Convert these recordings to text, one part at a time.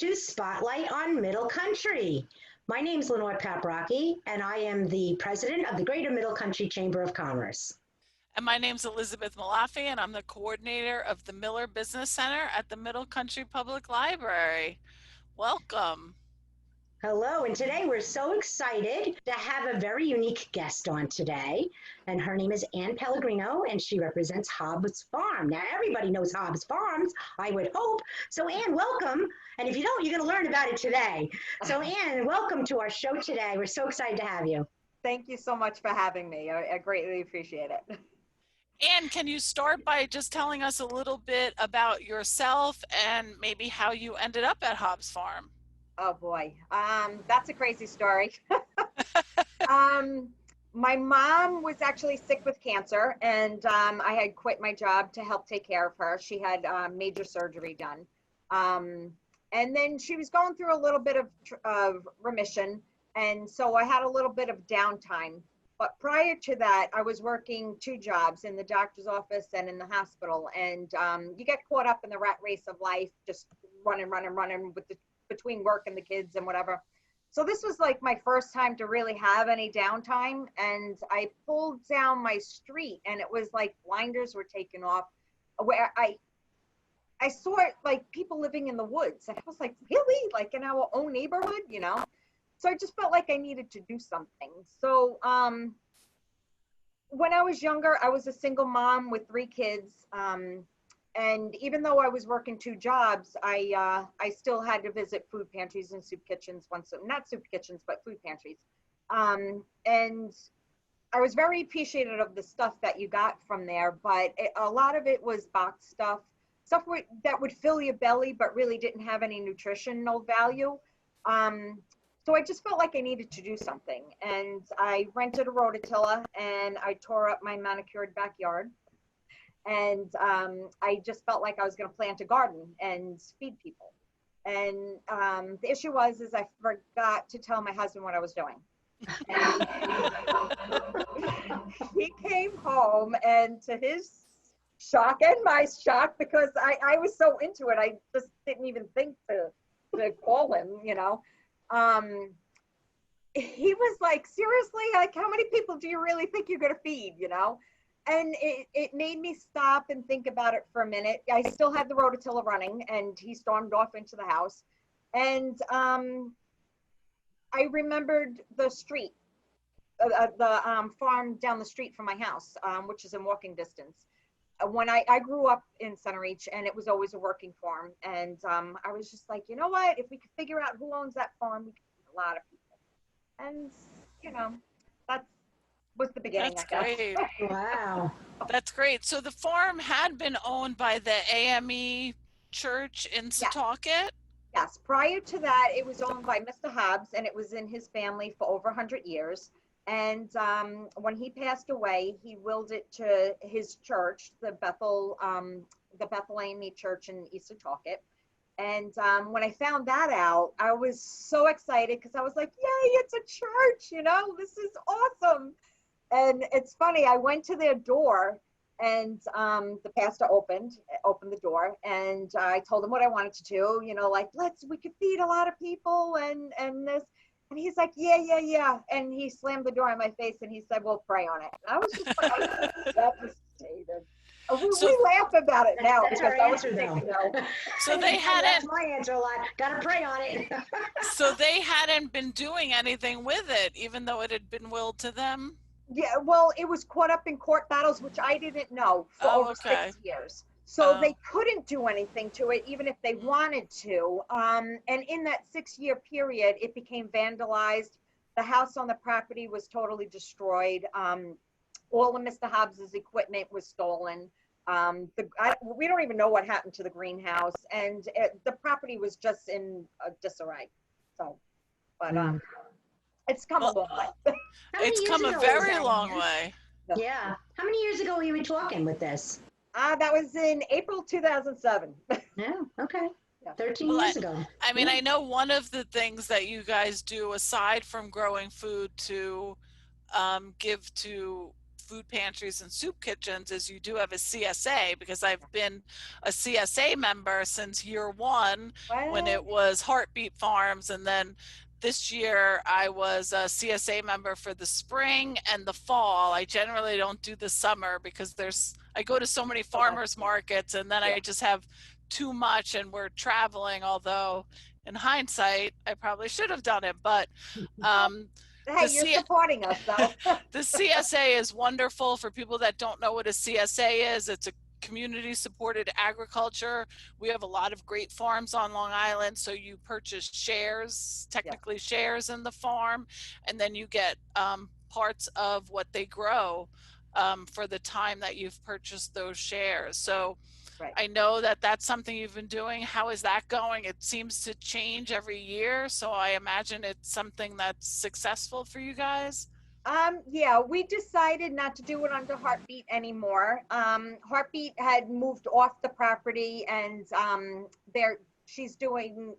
to Spotlight on Middle Country. My name is Lenore Paprocki, and I am the president of the Greater Middle Country Chamber of Commerce. And my name's Elizabeth Malafi, and I'm the coordinator of the Miller Business Center at the Middle Country Public Library. Welcome. Hello, and today we're so excited to have a very unique guest on today, and her name is Ann Pellegrino, and she represents Hobbs Farm. Now, everybody knows Hobbs Farms, I would hope. So, Ann, welcome, and if you don't, you're going to learn about it today. So, Ann, welcome to our show today. We're so excited to have you. Thank you so much for having me. I greatly appreciate it. Ann, can you start by just telling us a little bit about yourself and maybe how you ended up at Hobbs Farm? Oh boy, that's a crazy story. My mom was actually sick with cancer, and I had quit my job to help take care of her. She had major surgery done. And then she was going through a little bit of remission, and so I had a little bit of downtime. But prior to that, I was working 2 jobs, in the doctor's office and in the hospital. And you get caught up in the rat race of life, just running with between work and the kids and whatever. So this was like my first time to really have any downtime. And I pulled down my street, and it was like blinders were taken off, where I saw it, like people living in the woods. And I was like, really? Like in our own neighborhood, you know? So I just felt like I needed to do something. So when I was younger, I was a single mom with 3 kids. And even though I was working 2 jobs, I still had to visit food pantries and soup kitchens not soup kitchens, but food pantries. And I was very appreciative of the stuff that you got from there, but a lot of it was boxed stuff that would fill your belly, but really didn't have any nutritional value. So I just felt like I needed to do something. And I rented a rototiller, and I tore up my manicured backyard. And I just felt like I was going to plant a garden and feed people. And the issue was I forgot to tell my husband what I was doing. And he came home, and to his shock and my shock, because I was so into it, I just didn't even think to call him, you know. He was like, seriously, like, how many people do you really think you're going to feed, you know? And it made me stop and think about it for a minute. I still had the rototiller running, and he stormed off into the house. And I remembered the street, the farm down the street from my house, which is in walking distance. When I grew up in Centereach, and it was always a working farm. And I was just like, you know what? If we could figure out who owns that farm, we could feed a lot of people. And, you know, that was the beginning. That's great. Wow. That's great. So the farm had been owned by the AME Church in Setauket? Yes. Prior to that, it was owned by Mr. Hobbs, and it was in his family for over 100 years. And when he passed away, he willed it to his church, the Bethel AME Church in East Setauket. And when I found that out, I was so excited, because I was like, yay, it's a church, you know, this is awesome. And it's funny, I went to their door, and the pastor opened the door, and I told him what I wanted to do, you know, like, we could feed a lot of people and this. And he's like, yeah. And he slammed the door in my face, and he said, well, pray on it. And I was just like, devastated. We laugh about it now. That's our answer, though. So they hadn't. That's my answer a lot. Got to pray on it. So they hadn't been doing anything with it, even though it had been willed to them? Yeah, well, it was caught up in court battles, which I didn't know, for over 6 years. So they couldn't do anything to it, even if they wanted to. And in that 6-year period, it became vandalized. The house on the property was totally destroyed. All of Mr. Hobbs's equipment was stolen. We don't even know what happened to the greenhouse, and the property was just in disarray. So, but it's come a long way. It's come a very long way. Yeah. How many years ago were you talking with this? That was in April 2007. Yeah, okay. 13 years ago. I mean, I know one of the things that you guys do, aside from growing food to give to food pantries and soup kitchens is you do have a CSA, because I've been a CSA member since year one when it was Heartbeat Farms. And then this year I was a CSA member for the spring and the fall. I generally don't do the summer because I go to so many farmers markets, and then I just have too much and we're traveling, although in hindsight, I probably should have done it, but hey, you're supporting us though. the CSA is wonderful. For people that don't know what a CSA is, it's a community supported agriculture. We have a lot of great farms on Long Island, so you purchase shares, technically shares in the farm, and then you get parts of what they grow for the time that you've purchased those shares. So I know that that's something you've been doing. How is that going? It seems to change every year, so I imagine it's something that's successful for you guys. Yeah, we decided not to do it under Heartbeat anymore. Heartbeat had moved off the property, and she's doing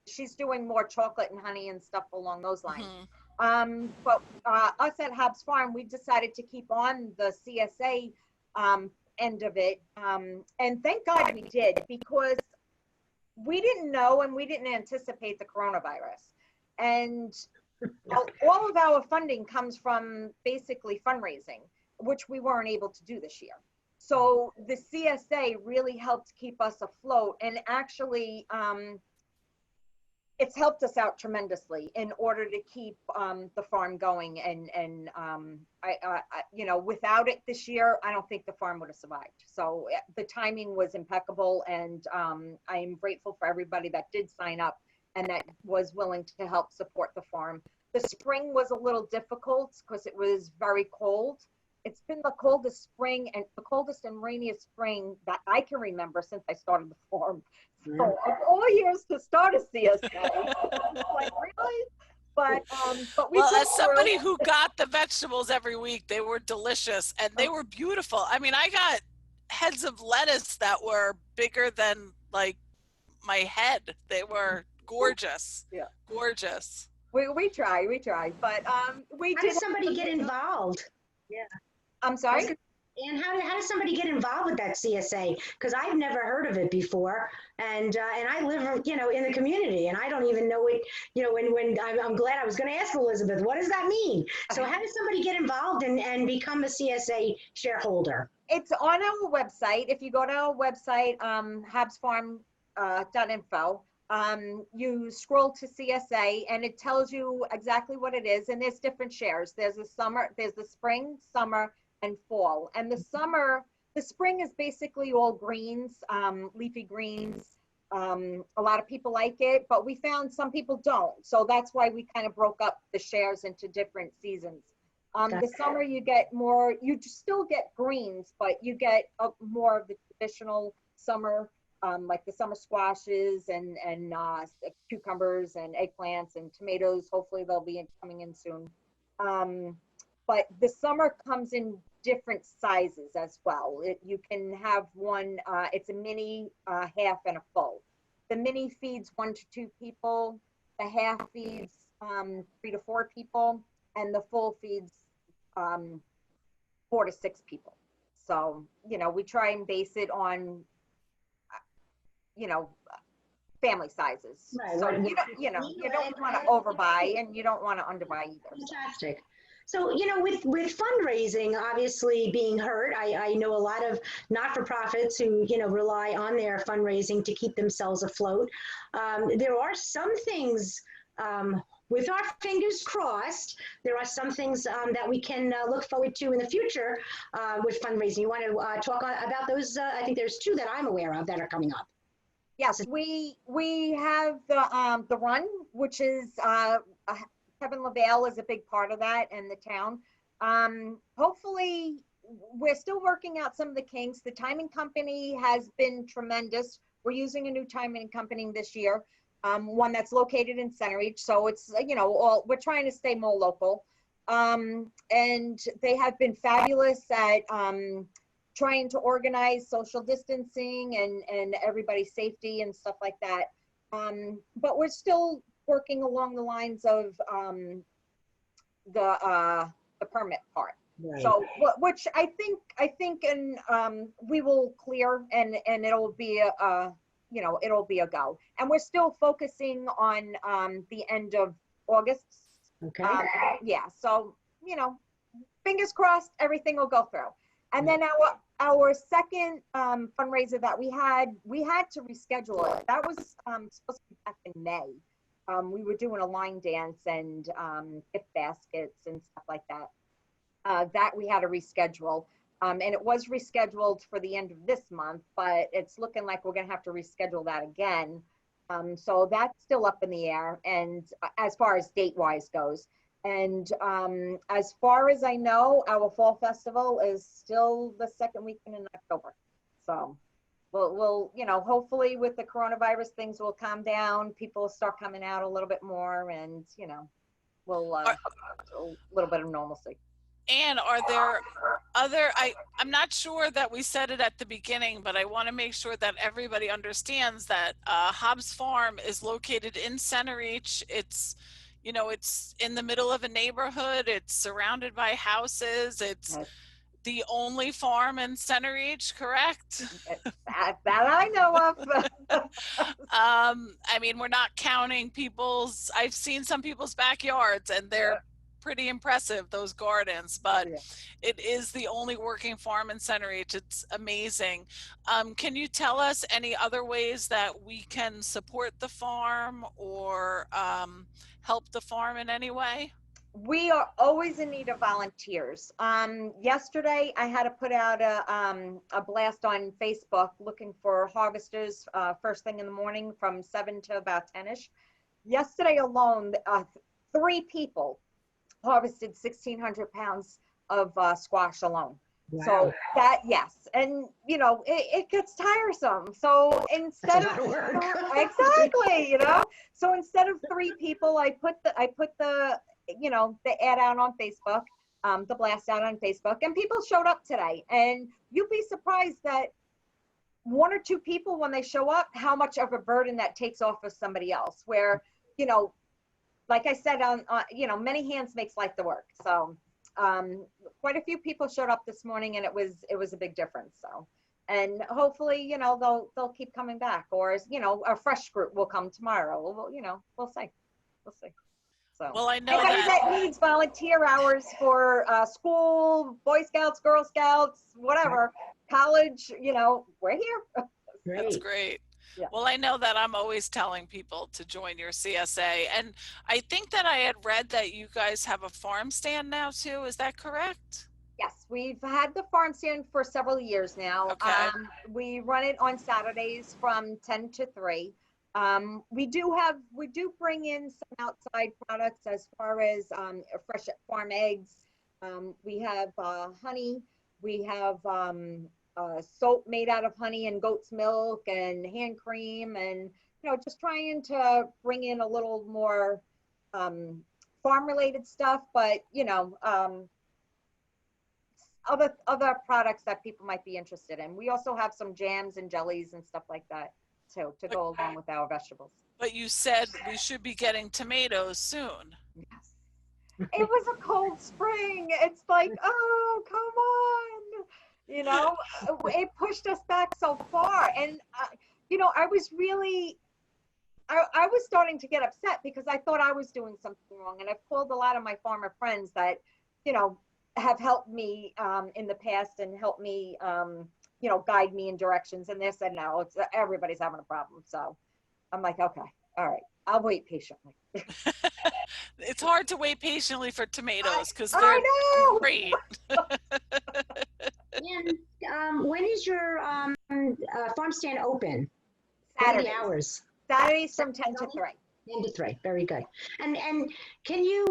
she's doing more chocolate and honey and stuff along those lines. But us at Hobbs Farm, we decided to keep on the CSA end of it, and thank God we did, because we didn't know and we didn't anticipate the coronavirus, and all of our funding comes from basically fundraising, which we weren't able to do this year. So the CSA really helped keep us afloat, and actually it's helped us out tremendously in order to keep the farm going. And I you know, without it this year, I don't think the farm would have survived. So the timing was impeccable, and I am grateful for everybody that did sign up and that was willing to help support the farm. The spring was a little difficult because it was very cold. It's been the coldest spring and the coldest and rainiest spring that I can remember since I started the farm. So of all years to start a CSA, like really? But we, well, as somebody who got the vegetables every week, they were delicious and they were beautiful. I mean, I got heads of lettuce that were bigger than like my head. They were gorgeous. Yeah, gorgeous. We try, but we how does somebody get involved? Yeah, I'm sorry. And how does somebody get involved with that CSA? Because I've never heard of it before, and I live, you know, in the community, and I don't even know it. You know, when I'm glad I was going to ask Elizabeth, what does that mean? So how does somebody get involved and become a CSA shareholder? It's on our website. If you go to our website, hobbsfarm.info, you scroll to CSA and it tells you exactly what it is. And there's different shares. There's the summer, there's the spring, summer, and fall. And the spring is basically all greens, leafy greens. A lot of people like it, but we found some people don't. So that's why we kind of broke up the shares into different seasons. The summer you get more, you still get greens, but you get more of the traditional summer, like the summer squashes and cucumbers and eggplants and tomatoes. Hopefully they'll be coming in soon. But the summer comes in different sizes as well. You can have one, it's a mini, half, and a full. The mini feeds 1 to 2 people. The half feeds 3 to 4 people, and the full feeds 4 to 6 people. So, you know, we try and base it on, you know, family sizes. Right. So you don't want to overbuy and you don't want to underbuy either. Fantastic. So, you know, with fundraising obviously being hurt, I know a lot of not-for-profits who, you know, rely on their fundraising to keep themselves afloat. There are some things, with our fingers crossed, there are some things that we can look forward to in the future with fundraising. You want to talk about those? I think there's 2 that I'm aware of that are coming up. Yes, we have the run, which is Kevin LaValle is a big part of that, and the town. Hopefully, we're still working out some of the kinks. The timing company has been tremendous. We're using a new timing company this year, one that's located in Centereach. So it's, you know, we're trying to stay more local. And they have been fabulous at trying to organize social distancing and everybody's safety and stuff like that. But we're still working along the lines of the permit part. Right. So, which I think, and we will clear, and it'll be it'll be a go. And we're still focusing on the end of August. Okay. Yeah. So, fingers crossed, everything will go through. And then our second fundraiser that we had to reschedule it. That was supposed to be back in May. We were doing a line dance and gift baskets and stuff like that. That we had to reschedule. And it was rescheduled for the end of this month, but it's looking like we're going to have to reschedule that again. So that's still up in the air, and as far as date-wise goes. And as far as I know, our fall festival is still the second weekend in October. So we'll hopefully with the coronavirus, things will calm down. People will start coming out a little bit more, and we'll a little bit of normalcy. And are there other, I'm not sure that we said it at the beginning, but I want to make sure that everybody understands that Hobbs Farm is located in Centereach. It's, it's in the middle of a neighborhood. It's surrounded by houses. It's the only farm in Centereach, correct? That I know of. I mean, we're not counting I've seen some people's backyards, and they're pretty impressive, those gardens, but it is the only working farm in Centereach. It's amazing. Can you tell us any other ways that we can support the farm or help the farm in any way? We are always in need of volunteers. Yesterday I had to put out a blast on Facebook looking for harvesters first thing in the morning from 7 to about 10ish. Yesterday alone, 3 people harvested 1,600 pounds of squash alone. Wow. So that, yes. And it gets tiresome. So instead of exactly, so instead of 3 people, I put the the ad out on Facebook, the blast out on Facebook, and people showed up today. And you'd be surprised that 1 or 2 people, when they show up, how much of a burden that takes off of somebody else, where, like I said, many hands makes light the work. So quite a few people showed up this morning, and it was a big difference. So, and hopefully, they'll keep coming back, or a fresh group will come tomorrow. We'll see. So, well, I know anybody that needs volunteer hours for school, Boy Scouts, Girl Scouts, whatever, college, we're here. That's great. Yeah. Well, I know that I'm always telling people to join your CSA, and I think that I had read that you guys have a farm stand now too. Is that correct? Yes, we've had the farm stand for several years now. Okay. We run it on Saturdays from 10 to 3. We do bring in some outside products as far as fresh farm eggs. We have honey. We have soap made out of honey and goat's milk and hand cream, and just trying to bring in a little more farm related stuff, but other products that people might be interested in. We also have some jams and jellies and stuff like that too, to go along with our vegetables. But you said we should be getting tomatoes soon. Yes. It was a cold spring. It's like, oh, come on. It pushed us back so far. And, I was really, I was starting to get upset because I thought I was doing something wrong. And I've called a lot of my farmer friends that, have helped me in the past and helped me, guide me in directions. And they said, no, everybody's having a problem. So I'm like, okay, all right, I'll wait patiently. It's hard to wait patiently for tomatoes because they're great. And when is your farm stand open? Saturdays. Hours? Saturdays from 10 to 3. 10 to 3. Very good. And can you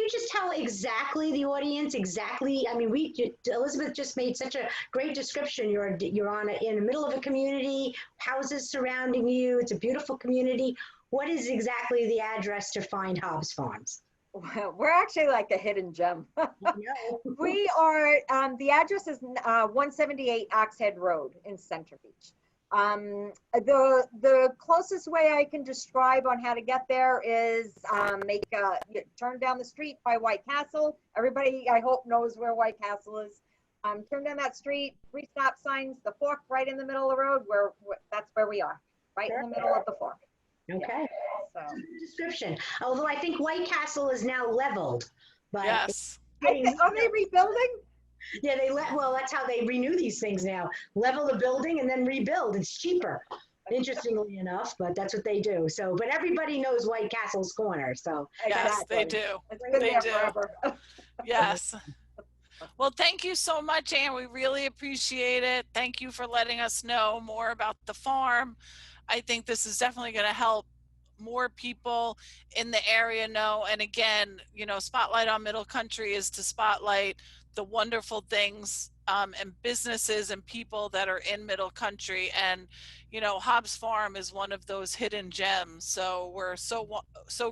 just tell exactly the audience exactly? I mean, Elizabeth just made such a great description. You're in the middle of a community, houses surrounding you. It's a beautiful community. What is exactly the address to find Hobbs Farms? We're actually like a hidden gem. We are, the address is 178 Oxhead Road in Centereach. The closest way I can describe on how to get there is turn down the street by White Castle. Everybody, I hope, knows where White Castle is. Turn down that street, 3 stop signs, the fork right in the middle of the road, that's where we are, right in the middle of the fork. Okay. Yeah, so. Description. Although I think White Castle is now leveled, but Yes. Are they rebuilding? yeah, well, that's how they renew these things now. Level the building and then rebuild. It's cheaper, interestingly enough, but that's what they do. So, but everybody knows White Castle's corner. So Yes, Exactly. they do. It's been They there do. forever. Yes. Well, thank you so much, Anne. We really appreciate it. Thank you for letting us know more about the farm. I think this is definitely going to help more people in the area know. And again, you know, Spotlight on Middle Country is to spotlight the wonderful things and businesses and people that are in Middle Country. And, you know, Hobbs Farm is one of those hidden gems. So we're so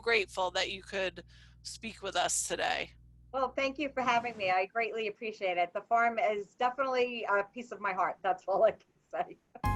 grateful that you could speak with us today. Well, thank you for having me. I greatly appreciate it. The farm is definitely a piece of my heart. That's all I can say.